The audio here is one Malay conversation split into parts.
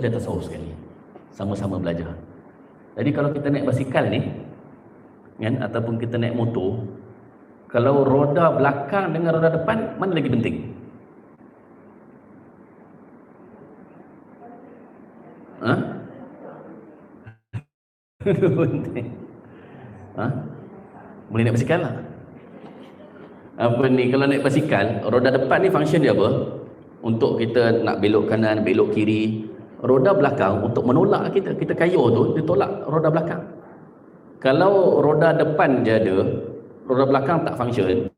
belajar tasawuf sekali. Sama-sama belajar. Jadi kalau kita naik basikal ni, kan, ataupun kita naik motor, kalau roda belakang dengan roda depan, mana lagi penting? Ha? Penting. Ha? Boleh naik basikal lah. Apa ni, kalau naik basikal, roda depan ni function dia apa? Untuk kita nak belok kanan, belok kiri. Roda belakang untuk menolak kita. Kita kayuh tu, dia tolak roda belakang. Kalau roda depan je ada, roda belakang tak function,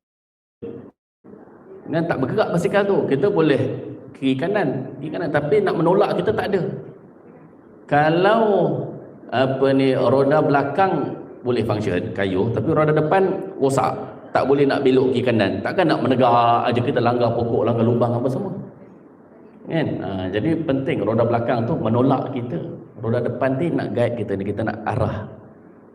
dan tak bergerak basikal tu. Kita boleh kiri kanan, tapi nak menolak kita tak ada. Kalau apa ni, roda belakang boleh function, kayuh, tapi roda depan rosak, tak boleh nak belok kiri kanan. Takkan nak menegak aja kita langgar pokok, langgar lubang apa semua. Kan? Jadi penting roda belakang tu menolak kita, roda depan ni nak guide kita, kita nak arah.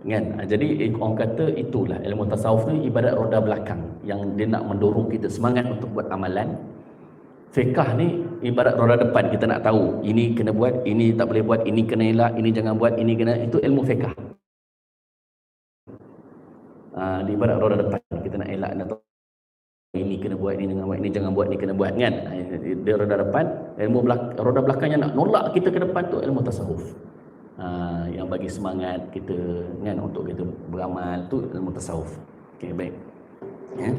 Kan? Jadi orang kata itulah ilmu tasawuf tu ibarat roda belakang yang dia nak mendorong kita semangat untuk buat amalan. Fiqh ni ibarat roda depan, kita nak tahu ini kena buat, ini tak boleh buat, ini kena elak, ini jangan buat, ini kena, itu ilmu fiqh. Di ibarat roda depan, kita nak elak, nak tahu ini kena buat, ini jangan buat, ini jangan buat, ini kena buat, kan? Dia roda depan, ilmu roda belakang yang nak nolak kita ke depan tu ilmu tasawuf. Yang bagi semangat kita, kan, untuk kita beramal tu ilmu tasawuf. Okey, baik. Ya.